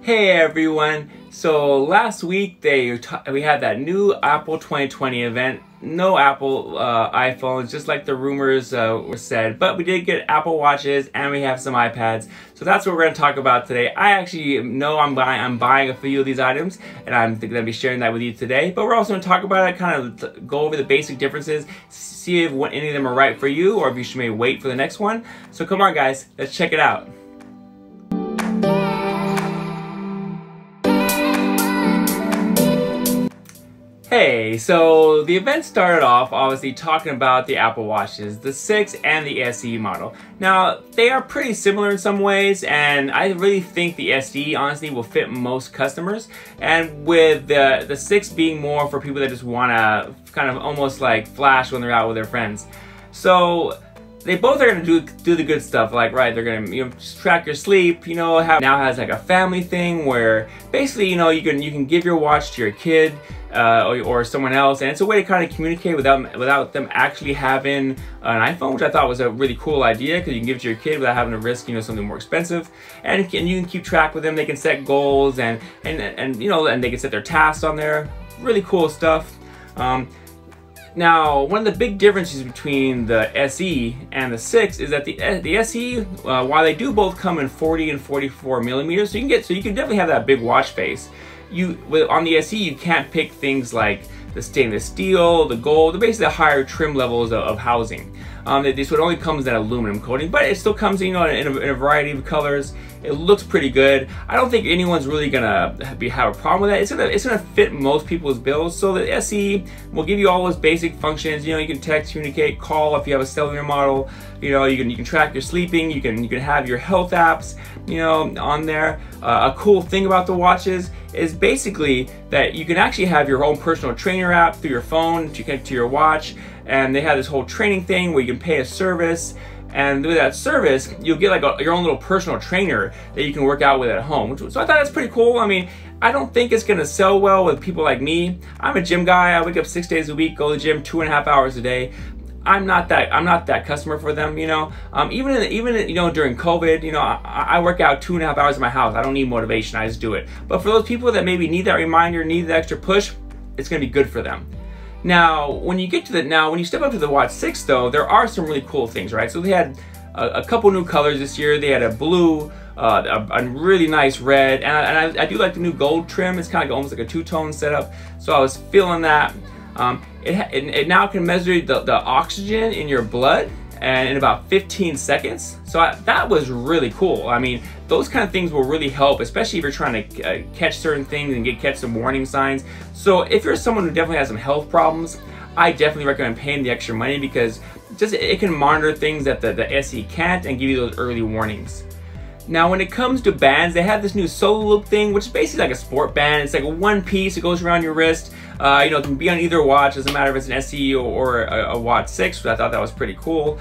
Hey everyone! So last week we had that new Apple 2020 event. No Apple iPhones, just like the rumors were said, but we did get Apple Watches and we have some iPads. So that's what we're going to talk about today. I actually know I'm buying a few of these items, and I'm going to be sharing that with you today. But we're also going to talk about it, kind of go over the basic differences, see if any of them are right for you, or if you should maybe wait for the next one. So come on, guys, let's check it out. Hey, so the event started off obviously talking about the Apple Watches, the 6 and the SE model. Now, they are pretty similar in some ways, and I really think the SE honestly will fit most customers. And with the 6 being more for people that just want to kind of almost like flash when they're out with their friends. So they both are going to do the good stuff, like, right, they're going to track your sleep, now has like a family thing where basically, you can give your watch to your kid or someone else, and it's a way to kind of communicate without them actually having an iPhone, which I thought was a really cool idea, because you can give it to your kid without having to risk, something more expensive, and you can keep track with them. They can set goals and they can set their tasks on there. Really cool stuff. Now, one of the big differences between the SE and the 6 is that the SE, while they do both come in 40 and 44 millimeters, so you can definitely have that big watch face. On the SE, you can't pick things like the stainless steel, the gold, basically the higher trim levels of housing. This one only comes in aluminum coating, but it still comes in a variety of colors. It looks pretty good. I don't think anyone's really gonna have a problem with that. It's gonna fit most people's bills. So the SE will give you all those basic functions. You can text, communicate, call if you have a cellular model. You can track your sleeping. You can have your health apps on there. A cool thing about the watches is basically that you can actually have your own personal trainer app through your phone to connect to your watch, and they have this whole training thing where you can pay a service, and with that service you'll get like your own little personal trainer that you can work out with at home. So I thought that's pretty cool. I mean, I don't think it's gonna sell well with people like me. I'm a gym guy. I wake up 6 days a week, go to the gym 2.5 hours a day. I'm not that customer for them, even during COVID, I work out 2.5 hours in my house. I don't need motivation, I just do it. But for those people that maybe need that reminder, need the extra push, it's gonna be good for them. Now, when you step up to the Watch 6 though, there are some really cool things, right? So they had a couple new colors this year. They had a blue, a really nice red, and I do like the new gold trim. It's kind of almost like a two-tone setup, so I was feeling that. It now can measure the oxygen in your blood and in about 15 seconds. So that was really cool. I mean, those kind of things will really help, especially if you're trying to catch certain things and catch some warning signs. So if you're someone who definitely has some health problems, I definitely recommend paying the extra money, because it can monitor things that the SE can't and give you those early warnings. Now, when it comes to bands, they have this new Solo Loop thing, which is basically like a sport band. It's like a one piece. It goes around your wrist. It can be on either watch. Doesn't matter if it's an SE or a Watch 6. I thought that was pretty cool.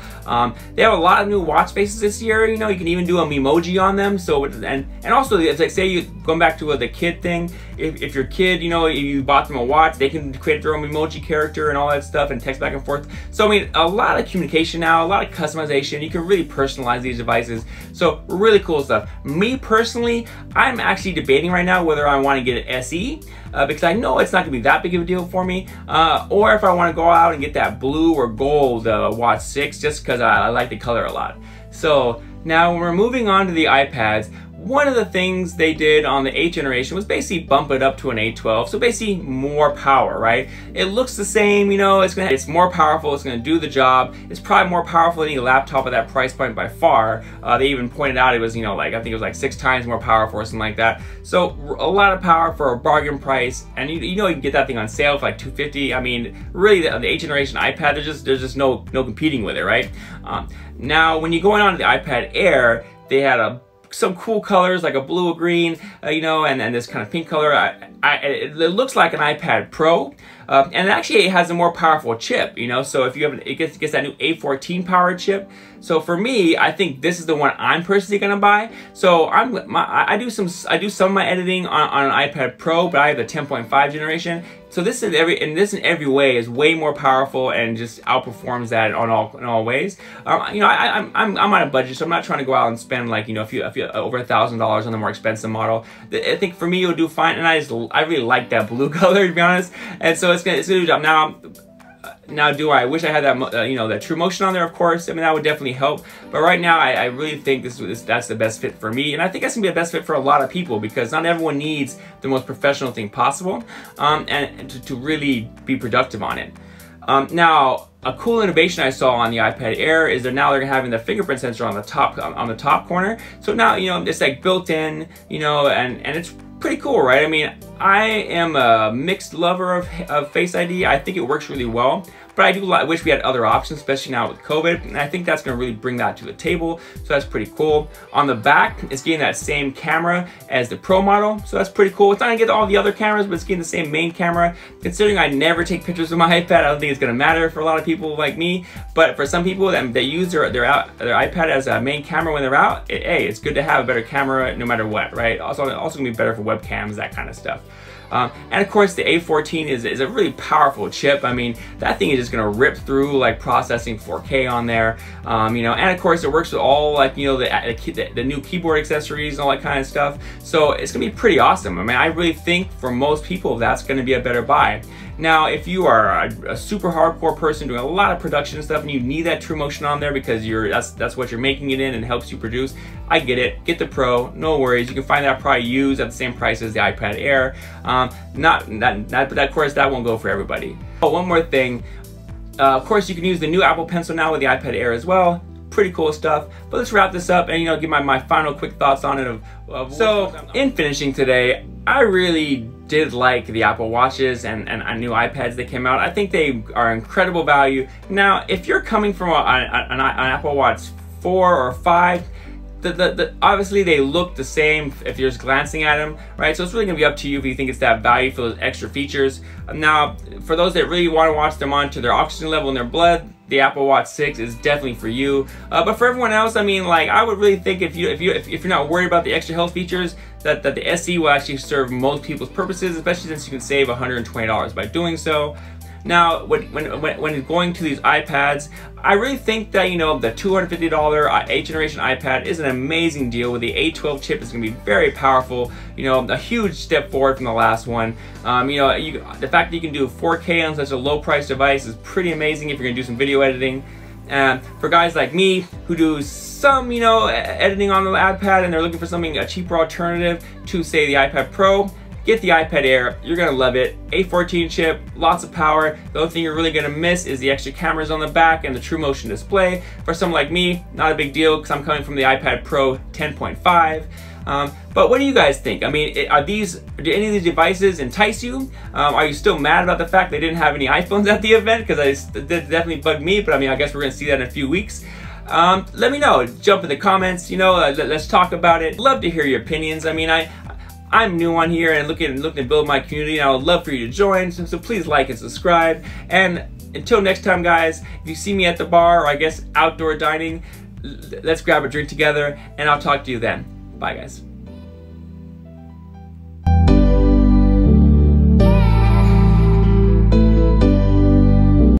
They have a lot of new watch faces this year. You can even do a Memoji on them. So and also, it's like, say you going back to the kid thing. If your kid, you bought them a watch, they can create their own Memoji character and all that stuff and text back and forth. So I mean, a lot of communication now, a lot of customization. You can really personalize these devices. So really cool stuff. Me personally, I'm actually debating right now whether I want to get an SE, because I know it's not going to be that big of a deal for me, or if I want to go out and get that blue or gold Watch 6, just because I like the color a lot. So now when we're moving on to the iPads, one of the things they did on the 8th generation was basically bump it up to an A12, so basically more power, right? It looks the same, it's more powerful, it's gonna do the job. It's probably more powerful than any laptop at that price point by far. They even pointed out it was, I think it was like 6 times more powerful or something like that. So a lot of power for a bargain price, and you can get that thing on sale for like $250. I mean, really, the 8th generation iPad, there's just no competing with it, right? Now, when you go on to the iPad Air, they had some cool colors like a blue or green, and this kind of pink color. It looks like an iPad Pro, and actually it has a more powerful chip, so if you have it gets that new A14 powered chip. So for me, I think this is the one I'm personally gonna buy. So I do some of my editing on an iPad Pro, but I have the 10.5 generation. So this is in every way is way more powerful and just outperforms that in all ways. You know, I'm on a budget, so I'm not trying to go out and spend like, you know, over $1,000 on the more expensive model. I think for me it'll do fine, and I really like that blue color, to be honest. And so it's gonna do a job. Now, do I wish I had that, you know, that TrueMotion on there? Of course, I mean, that would definitely help. But right now, I really think that's the best fit for me, and I think that's gonna be the best fit for a lot of people, because not everyone needs the most professional thing possible, and to really be productive on it. Now, a cool innovation I saw on the iPad Air is they're having the fingerprint sensor on the top corner. So now, you know, it's like built in, you know, and it's pretty cool, right? I mean, I am a mixed lover of Face ID. I think it works really well, but I do wish we had other options, especially now with COVID, and I think that's gonna really bring that to the table, so that's pretty cool. On the back, it's getting that same camera as the Pro model, so that's pretty cool. It's not gonna get all the other cameras, but it's getting the same main camera. Considering I never take pictures with my iPad, I don't think it's gonna matter for a lot of people like me, but for some people that use their iPad as a main camera when they're out, hey, it's good to have a better camera no matter what, right? Also gonna be better for webcams, that kind of stuff. And of course, the A14 is a really powerful chip. I mean, that thing is just gonna rip through like processing 4K on there. You know, and of course, it works with all, like, you know, the new keyboard accessories and all that kind of stuff. So it's gonna be pretty awesome. I mean, I really think for most people, that's gonna be a better buy. Now, if you are a super hardcore person doing a lot of production stuff and you need that TrueMotion on there because that's what you're making it in and helps you produce, I get it. Get the Pro, no worries. You can find that probably used at the same price as the iPad Air. But of course, that won't go for everybody. Oh, one more thing. Of course, you can use the new Apple Pencil now with the iPad Air as well. Pretty cool stuff. But let's wrap this up and, you know, give my final quick thoughts on it. So, in finishing today, I really did like the Apple Watches and new iPads that came out. I think they are incredible value. Now, if you're coming from an Apple Watch 4 or 5, obviously they look the same if you're just glancing at them, right? So it's really gonna be up to you if you think it's that value for those extra features. Now, for those that really want to watch them monitor their oxygen level in their blood, the Apple Watch 6 is definitely for you. But for everyone else, I mean, like, I would really think if you're not worried about the extra health features, that the SE will actually serve most people's purposes, especially since you can save $120 by doing so. Now, when going to these iPads, I really think that, you know, the $250 8th generation iPad is an amazing deal. With the A12 chip, it's going to be very powerful. You know, a huge step forward from the last one. You know, the fact that you can do 4K on such a low-price device is pretty amazing if you're going to do some video editing. And for guys like me who do some, you know, editing on the iPad and they're looking for a cheaper alternative to, say, the iPad Pro, get the iPad Air. You're gonna love it. A14 chip, lots of power. The only thing you're really gonna miss is the extra cameras on the back and the TrueMotion display. For someone like me, not a big deal because I'm coming from the iPad Pro 10.5. But what do you guys think? I mean, do any of these devices entice you? Are you still mad about the fact they didn't have any iPhones at the event? Because that definitely bugged me, but I mean, I guess we're gonna see that in a few weeks. Let me know. Jump in the comments, you know, let's talk about it. Love to hear your opinions. I mean, I'm new on here and looking to build my community, and I would love for you to join, so please like and subscribe. And until next time, guys, if you see me at the bar, or I guess outdoor dining, let's grab a drink together, and I'll talk to you then. Bye, guys.